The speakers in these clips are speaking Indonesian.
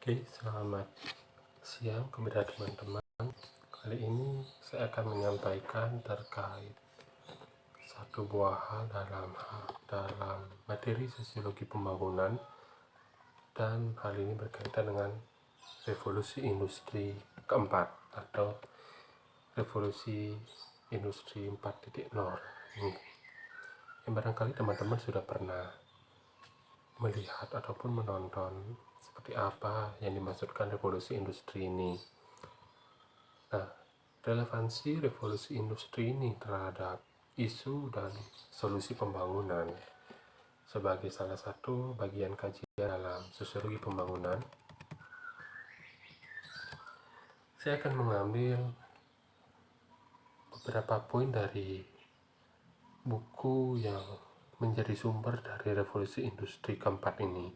Oke, selamat siang kepada teman-teman. Kali ini saya akan menyampaikan terkait satu buah hal dalam materi sosiologi pembangunan, dan hal ini berkaitan dengan revolusi industri keempat atau revolusi industri 4.0. Yang barangkali teman-teman sudah pernah melihat ataupun menonton seperti apa yang dimaksudkan revolusi industri ini. Nah, relevansi revolusi industri ini terhadap isu dan solusi pembangunan sebagai salah satu bagian kajian dalam sosiologi pembangunan, saya akan mengambil beberapa poin dari buku yang menjadi sumber dari revolusi industri keempat ini,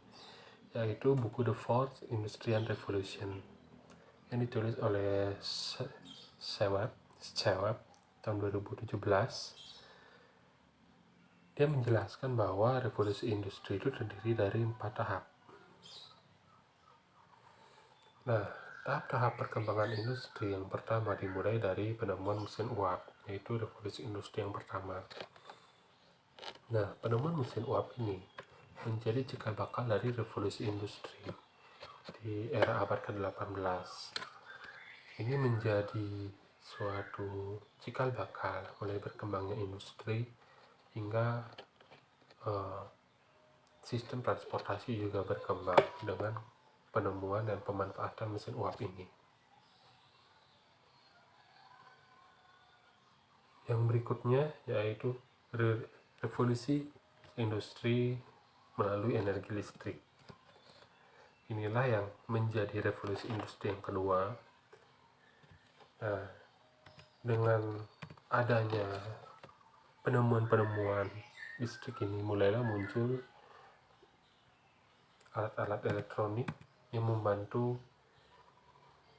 yaitu buku The Fourth Industrial Revolution yang ditulis oleh Schwab tahun 2017. Dia menjelaskan bahwa revolusi industri itu terdiri dari 4 tahap. Nah, tahap-tahap perkembangan industri yang pertama dimulai dari penemuan mesin uap, yaitu revolusi industri yang pertama. Nah, penemuan mesin uap ini menjadi cikal bakal dari revolusi industri di era abad ke-18. Ini menjadi suatu cikal bakal mulai berkembangnya industri hingga sistem transportasi juga berkembang dengan penemuan dan pemanfaatan mesin uap ini. Yang berikutnya yaitu revolusi industri melalui energi listrik. Inilah yang menjadi revolusi industri yang kedua. Nah, dengan adanya penemuan-penemuan listrik ini mulailah muncul alat-alat elektronik yang membantu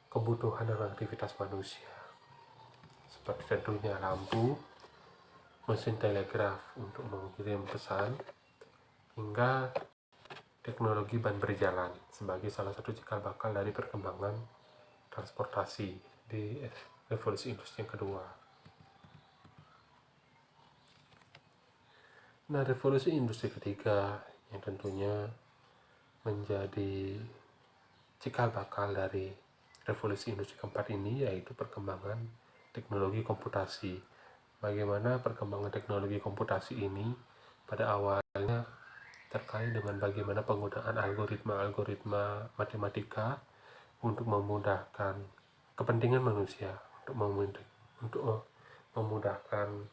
kebutuhan dan aktivitas manusia, seperti tentunya lampu, mesin telegraf untuk mengirim pesan, hingga teknologi ban berjalan sebagai salah satu cikal bakal dari perkembangan transportasi di revolusi industri yang kedua. Nah, revolusi industri ketiga yang tentunya menjadi cikal bakal dari revolusi industri keempat ini yaitu perkembangan teknologi komputasi. Bagaimana perkembangan teknologi komputasi ini pada awalnya terkait dengan bagaimana penggunaan algoritma matematika untuk memudahkan kepentingan manusia, untuk memudahkan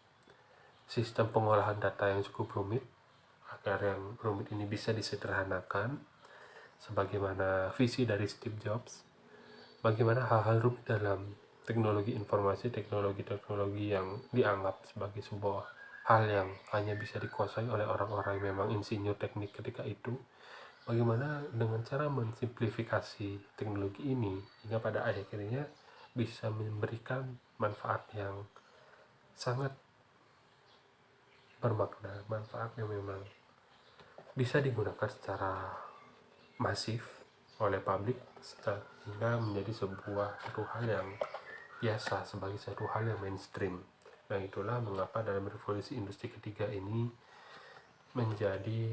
sistem pengolahan data yang cukup rumit, agar yang rumit ini bisa disederhanakan, sebagaimana visi dari Steve Jobs. Bagaimana hal-hal rumit dalam teknologi informasi, teknologi yang dianggap sebagai sebuah hal yang hanya bisa dikuasai oleh orang-orang yang memang insinyur teknik ketika itu, bagaimana dengan cara mensimplifikasi teknologi ini hingga pada akhirnya bisa memberikan manfaat yang sangat bermakna, manfaat yang memang bisa digunakan secara masif oleh publik sehingga menjadi satu hal yang biasa, sebagai satu hal yang mainstream. Nah, itulah mengapa dalam revolusi industri ketiga ini menjadi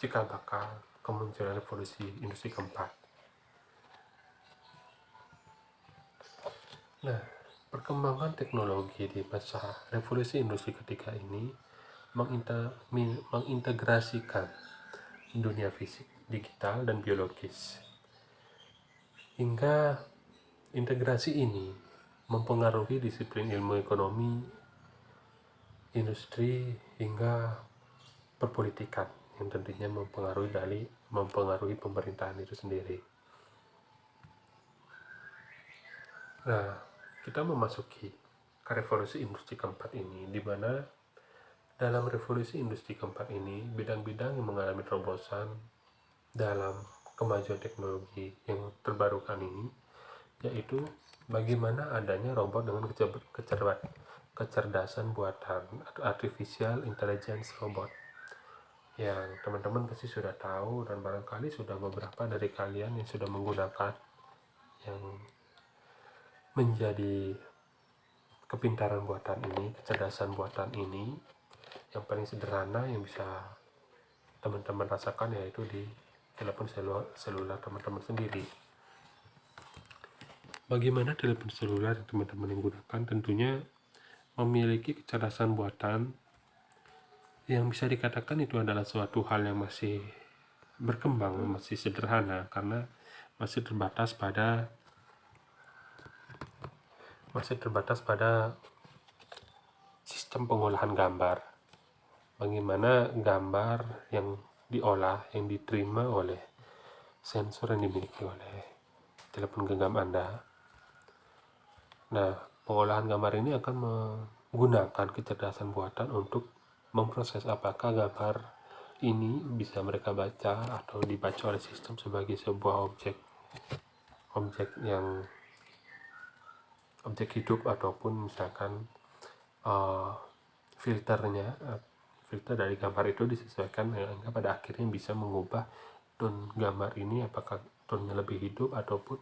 cikal bakal kemunculan revolusi industri keempat. Nah, perkembangan teknologi di masa revolusi industri ketiga ini mengintegrasikan dunia fisik, digital, dan biologis. Hingga integrasi ini mempengaruhi disiplin ilmu ekonomi, industri, hingga perpolitikan yang tentunya mempengaruhi pemerintahan itu sendiri. Nah, kita memasuki ke revolusi industri keempat ini, di mana dalam revolusi industri keempat ini bidang-bidang yang mengalami terobosan dalam kemajuan teknologi yang terbarukan ini yaitu bagaimana adanya robot dengan kecerdasan buatan atau artificial intelligence robot yang teman-teman pasti sudah tahu, dan barangkali sudah beberapa dari kalian yang sudah menggunakan, yang menjadi kepintaran buatan ini, kecerdasan buatan ini. Yang paling sederhana yang bisa teman-teman rasakan yaitu di telepon seluler teman-teman sendiri. Bagaimana telepon seluler yang teman-teman yang gunakan? Tentunya memiliki kecerdasan buatan yang bisa dikatakan itu adalah suatu hal yang masih berkembang, masih sederhana, karena masih terbatas pada sistem pengolahan gambar. Bagaimana gambar yang diolah, yang diterima oleh sensor yang dimiliki oleh telepon genggam Anda. Nah, pengolahan gambar ini akan menggunakan kecerdasan buatan untuk memproses apakah gambar ini bisa mereka baca atau dibaca oleh sistem sebagai sebuah objek hidup, ataupun misalkan filter dari gambar itu disesuaikan sehingga pada akhirnya bisa mengubah tone gambar ini, apakah tone-nya lebih hidup ataupun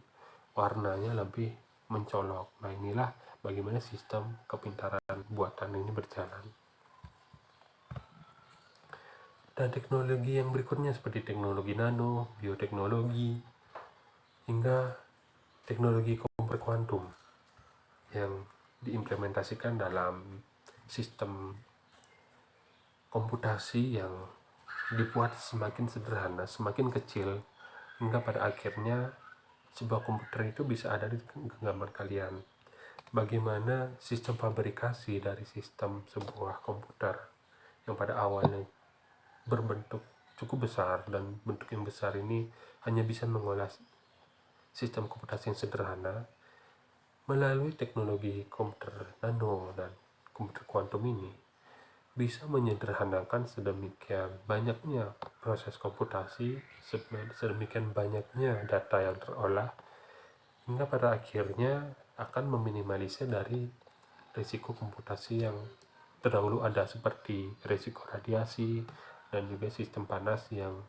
warnanya lebih mencolok. Nah, inilah bagaimana sistem kepintaran buatan ini berjalan. Dan teknologi yang berikutnya seperti teknologi nano, bioteknologi, hingga teknologi komputer kuantum yang diimplementasikan dalam sistem komputasi yang dibuat semakin sederhana, semakin kecil, hingga pada akhirnya sebuah komputer itu bisa ada di genggaman kalian. Bagaimana sistem fabrikasi dari sistem sebuah komputer yang pada awalnya berbentuk cukup besar, dan bentuk yang besar ini hanya bisa mengolah sistem komputasi yang sederhana, melalui teknologi komputer nano dan komputer kuantum ini bisa menyederhanakan sedemikian banyaknya proses komputasi, sedemikian banyaknya data yang terolah, hingga pada akhirnya akan meminimalisir dari risiko komputasi yang terdahulu ada, seperti risiko radiasi dan juga sistem panas yang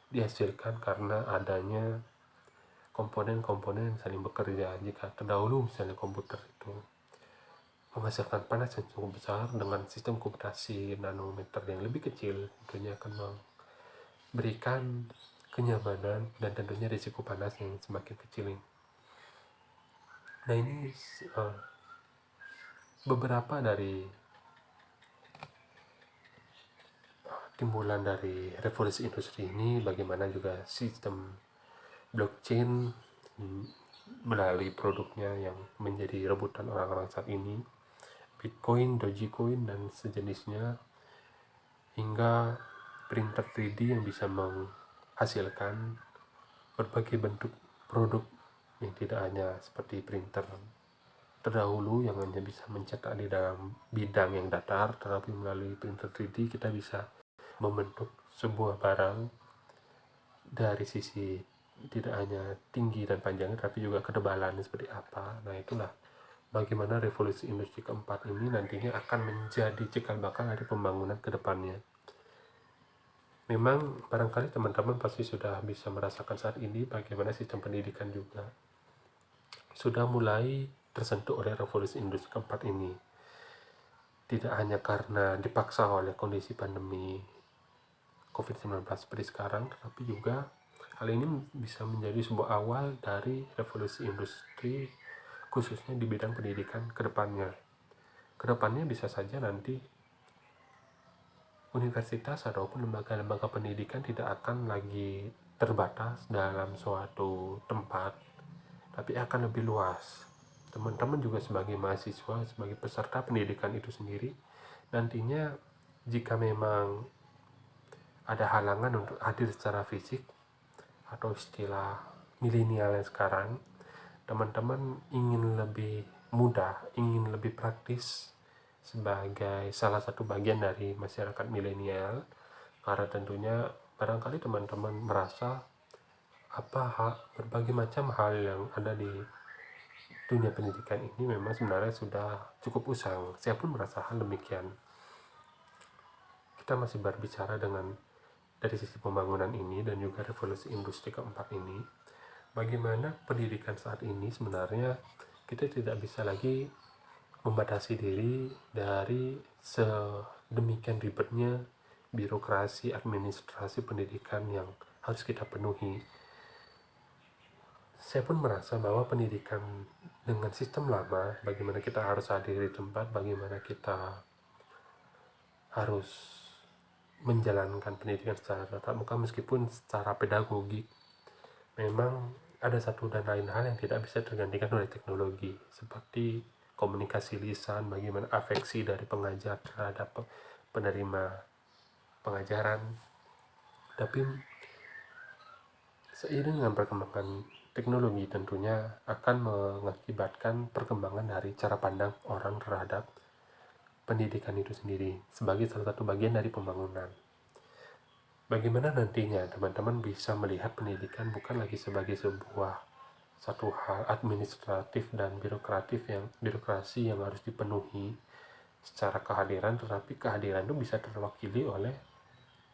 dihasilkan karena adanya komponen-komponen yang saling bekerja. Jika terdahulu misalnya komputer itu menghasilkan panas yang cukup besar, dengan sistem komputasi nanometer yang lebih kecil tentunya akan memberikan kenyamanan dan tentunya risiko panas yang semakin kecil. Nah, ini beberapa dari timbulan dari revolusi industri ini. Bagaimana juga sistem blockchain melalui produknya yang menjadi rebutan orang-orang saat ini, Bitcoin, Dogecoin, dan sejenisnya, hingga printer 3D yang bisa menghasilkan berbagai bentuk produk yang tidak hanya seperti printer terdahulu yang hanya bisa mencetak di dalam bidang yang datar, tetapi melalui printer 3D kita bisa membentuk sebuah barang dari sisi tidak hanya tinggi dan panjangnya, tapi juga ketebalannya seperti apa. Nah, itulah bagaimana revolusi industri keempat ini nantinya akan menjadi cikal bakal dari pembangunan ke depannya. Memang barangkali teman-teman pasti sudah bisa merasakan saat ini bagaimana sistem pendidikan juga sudah mulai tersentuh oleh revolusi industri keempat ini. Tidak hanya karena dipaksa oleh kondisi pandemi COVID-19 seperti sekarang, tetapi juga hal ini bisa menjadi sebuah awal dari revolusi industri, khususnya di bidang pendidikan ke depannya. Kedepannya bisa saja nanti universitas ataupun lembaga-lembaga pendidikan tidak akan lagi terbatas dalam suatu tempat, tapi akan lebih luas. Teman-teman juga sebagai mahasiswa, sebagai peserta pendidikan itu sendiri, nantinya jika memang ada halangan untuk hadir secara fisik, atau istilah milenial yang sekarang, teman-teman ingin lebih mudah, ingin lebih praktis sebagai salah satu bagian dari masyarakat milenial, karena tentunya barangkali teman-teman merasa berbagai macam hal yang ada di dunia pendidikan ini memang sebenarnya sudah cukup usang. Saya pun merasa hal demikian. Kita masih berbicara dengan dari sisi pembangunan ini dan juga revolusi industri keempat ini, bagaimana pendidikan saat ini sebenarnya kita tidak bisa lagi membatasi diri dari sedemikian ribetnya birokrasi administrasi pendidikan yang harus kita penuhi. Saya pun merasa bahwa pendidikan dengan sistem lama, bagaimana kita harus hadir di tempat, bagaimana kita harus menjalankan pendidikan secara tatap muka meskipun secara pedagogik, memang ada satu dan lain hal yang tidak bisa tergantikan oleh teknologi, seperti komunikasi lisan, bagaimana afeksi dari pengajar terhadap penerima pengajaran. Tapi seiring dengan perkembangan teknologi tentunya akan mengakibatkan perkembangan dari cara pandang orang terhadap pendidikan itu sendiri sebagai salah satu bagian dari pembangunan. Bagaimana nantinya teman-teman bisa melihat pendidikan bukan lagi sebagai sebuah satu hal administratif dan birokrasi yang harus dipenuhi secara kehadiran, tetapi kehadiran itu bisa terwakili oleh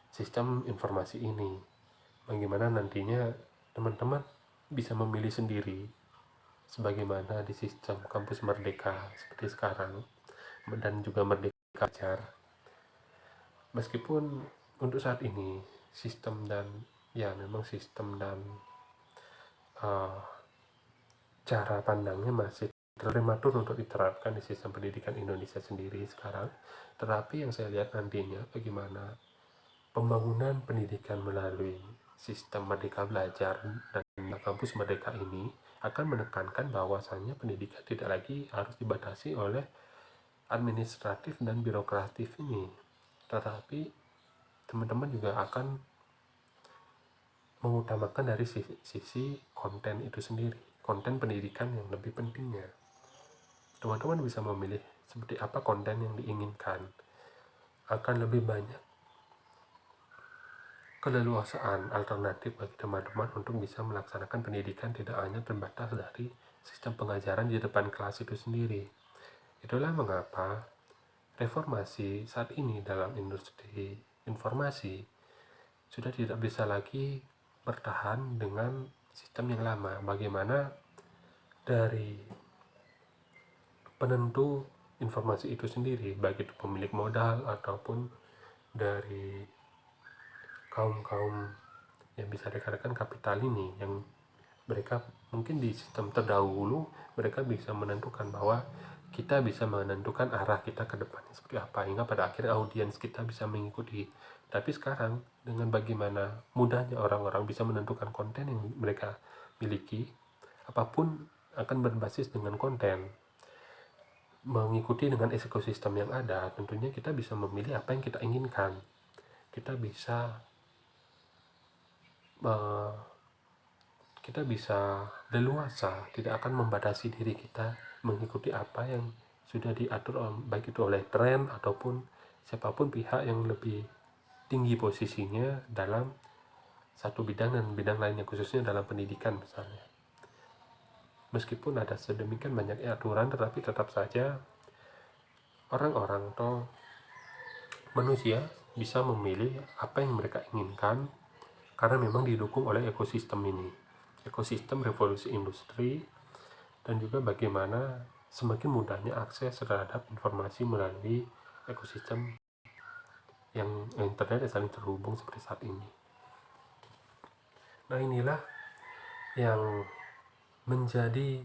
sistem informasi ini. Bagaimana nantinya teman-teman bisa memilih sendiri sebagaimana di sistem kampus merdeka seperti sekarang dan juga merdeka belajar. Meskipun untuk saat ini sistem dan uh, cara pandangnya masih prematur untuk diterapkan di sistem pendidikan Indonesia sendiri sekarang, tetapi yang saya lihat nantinya bagaimana pembangunan pendidikan melalui sistem merdeka belajar dan kampus merdeka ini akan menekankan bahwasannya pendidikan tidak lagi harus dibatasi oleh administratif dan birokratif ini, tetapi teman-teman juga akan mengutamakan dari sisi konten itu sendiri, konten pendidikan yang lebih pentingnya. Teman-teman bisa memilih seperti apa konten yang diinginkan. Akan lebih banyak keleluasaan alternatif bagi teman-teman untuk bisa melaksanakan pendidikan tidak hanya terbatas dari sistem pengajaran di depan kelas itu sendiri. Itulah mengapa reformasi saat ini dalam industri informasi sudah tidak bisa lagi bertahan dengan sistem yang lama. Bagaimana dari penentu informasi itu sendiri, baik itu pemilik modal ataupun dari kaum-kaum yang bisa dikatakan kapital ini, yang mereka mungkin di sistem terdahulu mereka bisa menentukan bahwa kita bisa menentukan arah kita ke depannya seperti apa, hingga pada akhirnya audiens kita bisa mengikuti. Tapi sekarang dengan bagaimana mudahnya orang-orang bisa menentukan konten yang mereka miliki, apapun akan berbasis dengan konten, mengikuti dengan ekosistem yang ada. Tentunya kita bisa memilih apa yang kita inginkan, kita bisa leluasa, tidak akan membatasi diri kita mengikuti apa yang sudah diatur, baik itu oleh tren ataupun siapapun pihak yang lebih tinggi posisinya dalam satu bidang dan bidang lainnya, khususnya dalam pendidikan misalnya. Meskipun ada sedemikian banyak aturan, tetapi tetap saja orang-orang atau manusia bisa memilih apa yang mereka inginkan karena memang didukung oleh ekosistem ini, ekosistem revolusi industri, dan juga bagaimana semakin mudahnya akses terhadap informasi melalui ekosistem yang internet yang saling terhubung seperti saat ini. Nah, inilah yang menjadi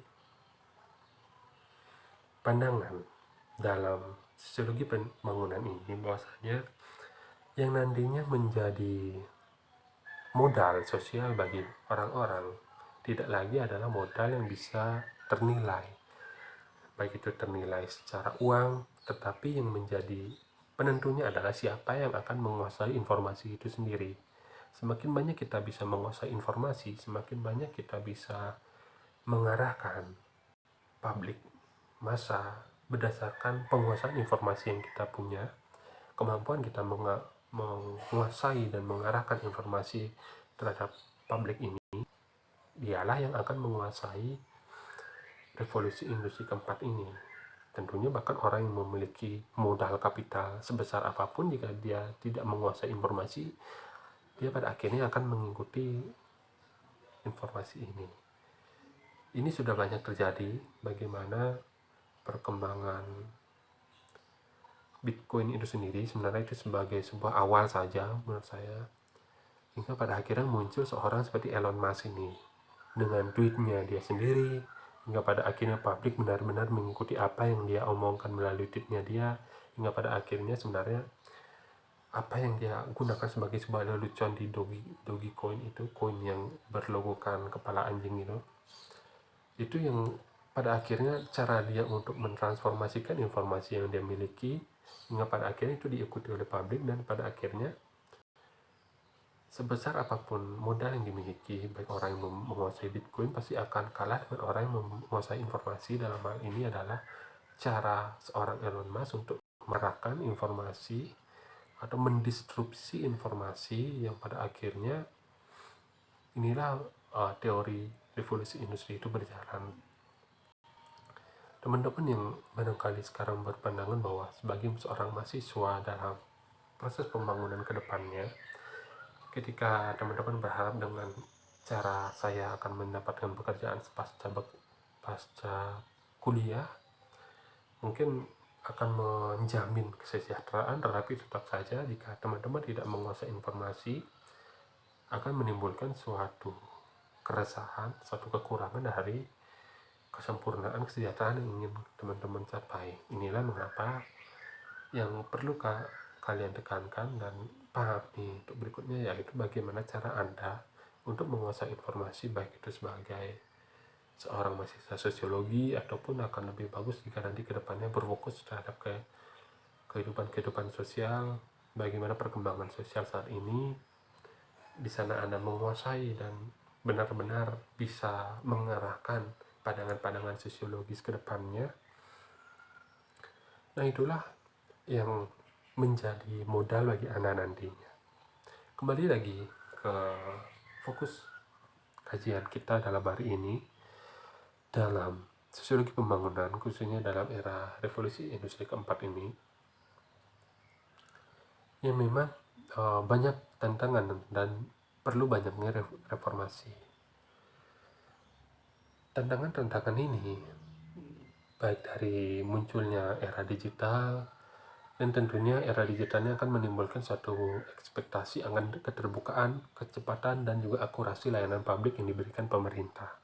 pandangan dalam sosiologi pembangunan ini, bahwasanya yang nantinya menjadi modal sosial bagi orang-orang tidak lagi adalah modal yang bisa ternilai, baik itu ternilai secara uang, tetapi yang menjadi penentunya adalah siapa yang akan menguasai informasi itu sendiri. Semakin banyak kita bisa menguasai informasi, semakin banyak kita bisa mengarahkan publik massa berdasarkan penguasaan informasi yang kita punya, kemampuan kita menguasai dan mengarahkan informasi terhadap publik ini, dialah yang akan menguasai revolusi industri keempat ini. Tentunya bahkan orang yang memiliki modal kapital sebesar apapun, jika dia tidak menguasai informasi, dia pada akhirnya akan mengikuti informasi ini. Ini sudah banyak terjadi, bagaimana perkembangan Bitcoin itu sendiri sebenarnya itu sebagai sebuah awal saja menurut saya, hingga pada akhirnya muncul seorang seperti Elon Musk ini dengan tweetnya dia sendiri, hingga pada akhirnya publik benar-benar mengikuti apa yang dia omongkan melalui tweetnya dia, hingga pada akhirnya sebenarnya apa yang dia gunakan sebagai sebuah lelucon di Dogecoin itu, koin yang berlogokan kepala anjing itu yang pada akhirnya cara dia untuk mentransformasikan informasi yang dia miliki, hingga pada akhirnya itu diikuti oleh publik, dan pada akhirnya sebesar apapun modal yang dimiliki, baik orang yang menguasai Bitcoin pasti akan kalah dengan orang yang menguasai informasi. Dalam hal ini adalah cara seorang Elon Musk untuk merahkan informasi atau mendistrupsi informasi, yang pada akhirnya inilah teori revolusi industri itu berjalan. Teman-teman yang barangkali sekarang berpandangan bahwa sebagai seorang mahasiswa dalam proses pembangunan ke depannya, ketika teman-teman berharap dengan cara saya akan mendapatkan pekerjaan pasca kuliah, mungkin akan menjamin kesejahteraan, tetapi tetap saja jika teman-teman tidak menguasai informasi akan menimbulkan suatu keresahan, suatu kekurangan dari kesempurnaan kesejahteraan yang ingin teman-teman capai. Inilah mengapa yang perlu kalian tekankan dan pahami untuk berikutnya, yaitu bagaimana cara Anda untuk menguasai informasi, baik itu sebagai seorang mahasiswa sosiologi ataupun akan lebih bagus jika nanti kedepannya berfokus terhadap kehidupan sosial, bagaimana perkembangan sosial saat ini. Di sana Anda menguasai dan benar-benar bisa mengarahkan pandangan-pandangan sosiologis ke depannya. Nah, itulah yang menjadi modal bagi Anda nantinya. Kembali lagi ke fokus kajian kita dalam hari ini, dalam sosiologi pembangunan, khususnya dalam era revolusi industri keempat ini, yang memang banyak tantangan dan perlu banyaknya reformasi. Tantangan-tantangan ini baik dari munculnya era digital, dan tentunya era digitalnya akan menimbulkan suatu ekspektasi akan keterbukaan, kecepatan, dan juga akurasi layanan publik yang diberikan pemerintah.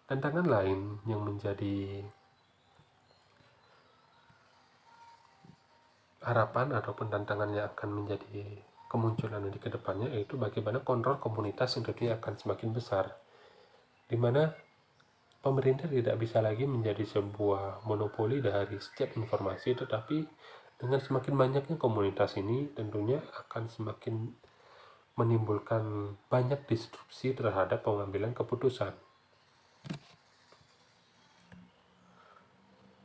Tantangan lain yang menjadi harapan ataupun tantangan yang akan menjadi kemunculan di kedepannya, yaitu bagaimana kontrol komunitas yang tentunya akan semakin besar, di mana pemerintah tidak bisa lagi menjadi sebuah monopoli dari setiap informasi, tetapi dengan semakin banyaknya komunitas ini tentunya akan semakin menimbulkan banyak disrupsi terhadap pengambilan keputusan.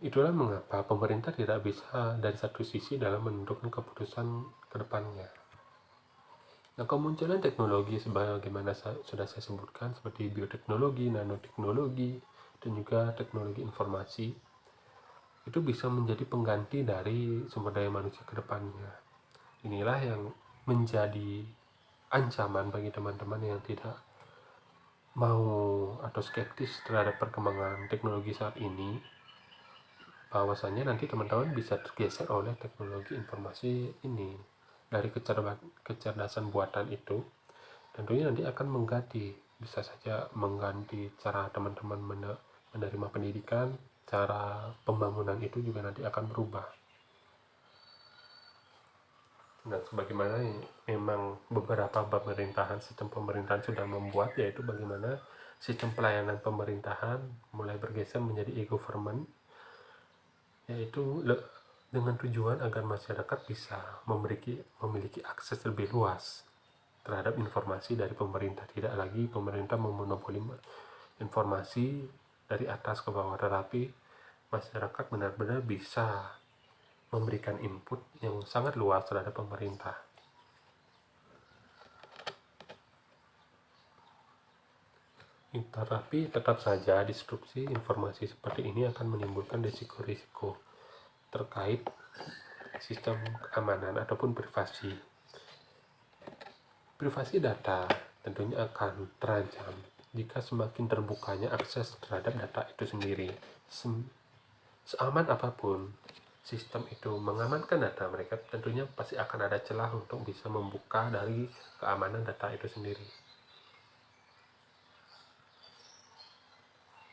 Itulah mengapa pemerintah tidak bisa dari satu sisi dalam menentukan keputusan ke depannya. Nah, kemunculan teknologi sebagaimana sudah saya sebutkan seperti bioteknologi, nanoteknologi, dan juga teknologi informasi itu bisa menjadi pengganti dari sumber daya manusia ke depannya. Inilah yang menjadi ancaman bagi teman-teman yang tidak mau atau skeptis terhadap perkembangan teknologi saat ini, bahwasannya nanti teman-teman bisa tergeser oleh teknologi informasi ini. Dari kecerdasan buatan itu tentunya nanti akan bisa saja mengganti cara teman-teman menerima pendidikan, cara pembangunan itu juga nanti akan berubah. Dan sebagaimana memang beberapa sistem pemerintahan sudah membuat, yaitu bagaimana sistem pelayanan pemerintahan mulai bergeser menjadi e-government, yaitu dengan tujuan agar masyarakat bisa memiliki akses lebih luas terhadap informasi dari pemerintah. Tidak lagi pemerintah memonopoli informasi dari atas ke bawah, tetapi masyarakat benar-benar bisa memberikan input yang sangat luas terhadap pemerintah. Tetapi tetap saja disrupsi informasi seperti ini akan menimbulkan risiko-risiko terkait sistem keamanan ataupun privasi. Privasi data tentunya akan terancam jika semakin terbukanya akses terhadap data itu sendiri. Seaman apapun sistem itu mengamankan data mereka, tentunya pasti akan ada celah untuk bisa membuka dari keamanan data itu sendiri.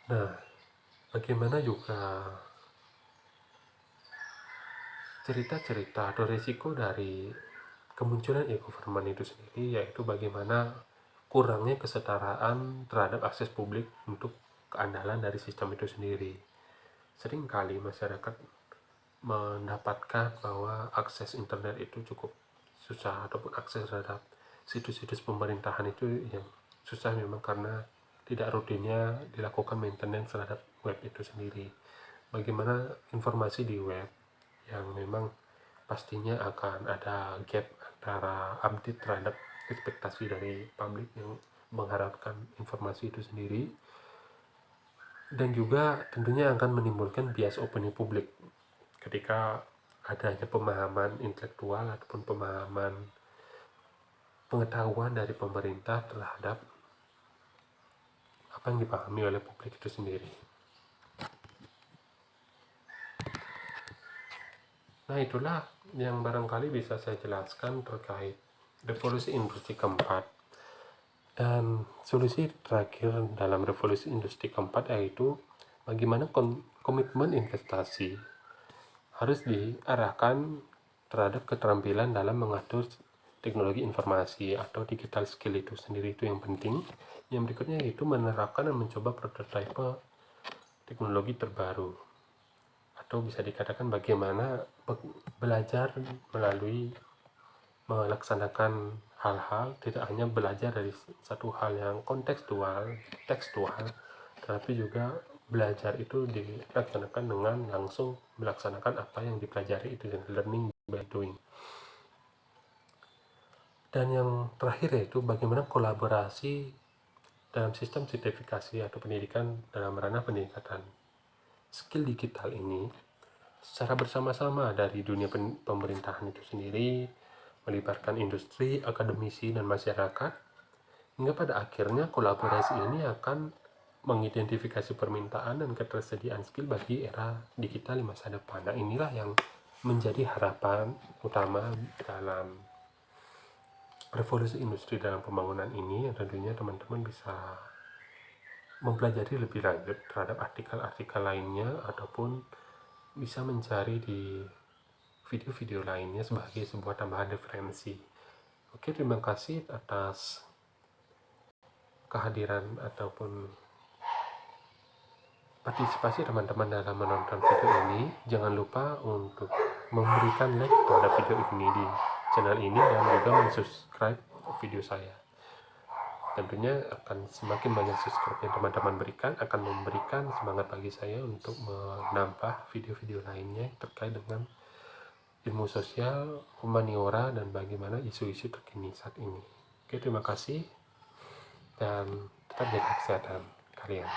Nah, bagaimana juga cerita-cerita atau risiko dari kemunculan e-government itu sendiri, yaitu bagaimana kurangnya kesetaraan terhadap akses publik untuk keandalan dari sistem itu sendiri. Seringkali masyarakat mendapatkan bahwa akses internet itu cukup susah, ataupun akses terhadap situs-situs pemerintahan itu yang susah memang karena tidak rutinnya dilakukan maintenance terhadap web itu sendiri. Bagaimana informasi di web yang memang pastinya akan ada gap antara update terhadap ekspektasi dari publik yang mengharapkan informasi itu sendiri, dan juga tentunya akan menimbulkan bias opini publik ketika adanya pemahaman intelektual ataupun pemahaman pengetahuan dari pemerintah terhadap apa yang dipahami oleh publik itu sendiri. Nah, itulah yang barangkali bisa saya jelaskan terkait revolusi industri keempat. Dan solusi terakhir dalam revolusi industri keempat yaitu bagaimana komitmen investasi harus diarahkan terhadap keterampilan dalam mengatur teknologi informasi atau digital skill itu sendiri, itu yang penting. Yang berikutnya yaitu menerapkan dan mencoba prototipe teknologi terbaru, atau bisa dikatakan bagaimana belajar melalui melaksanakan hal-hal, tidak hanya belajar dari satu hal yang tekstual, tapi juga belajar itu dilaksanakan dengan langsung melaksanakan apa yang dipelajari, itu yang learning by doing. Dan yang terakhir yaitu bagaimana kolaborasi dalam sistem sertifikasi atau pendidikan dalam ranah pendidikan. Skill digital ini secara bersama-sama dari dunia pemerintahan itu sendiri, melibatkan industri, akademisi, dan masyarakat, hingga pada akhirnya kolaborasi ini akan mengidentifikasi permintaan dan ketersediaan skill bagi era digital di masa depan. Nah, inilah yang menjadi harapan utama dalam revolusi industri dalam pembangunan ini, yang tentunya teman-teman bisa mempelajari lebih lanjut terhadap artikel-artikel lainnya, ataupun bisa mencari di video-video lainnya sebagai sebuah tambahan referensi. Oke, terima kasih atas kehadiran ataupun partisipasi teman-teman dalam menonton video ini. Jangan lupa untuk memberikan like terhadap video ini di channel ini, dan juga mensubscribe video saya. Tentunya akan semakin banyak subscribe yang teman-teman berikan akan memberikan semangat bagi saya untuk menambah video-video lainnya terkait dengan ilmu sosial, humaniora, dan bagaimana isu-isu terkini saat ini. Oke, terima kasih dan tetap jaga kesehatan kalian.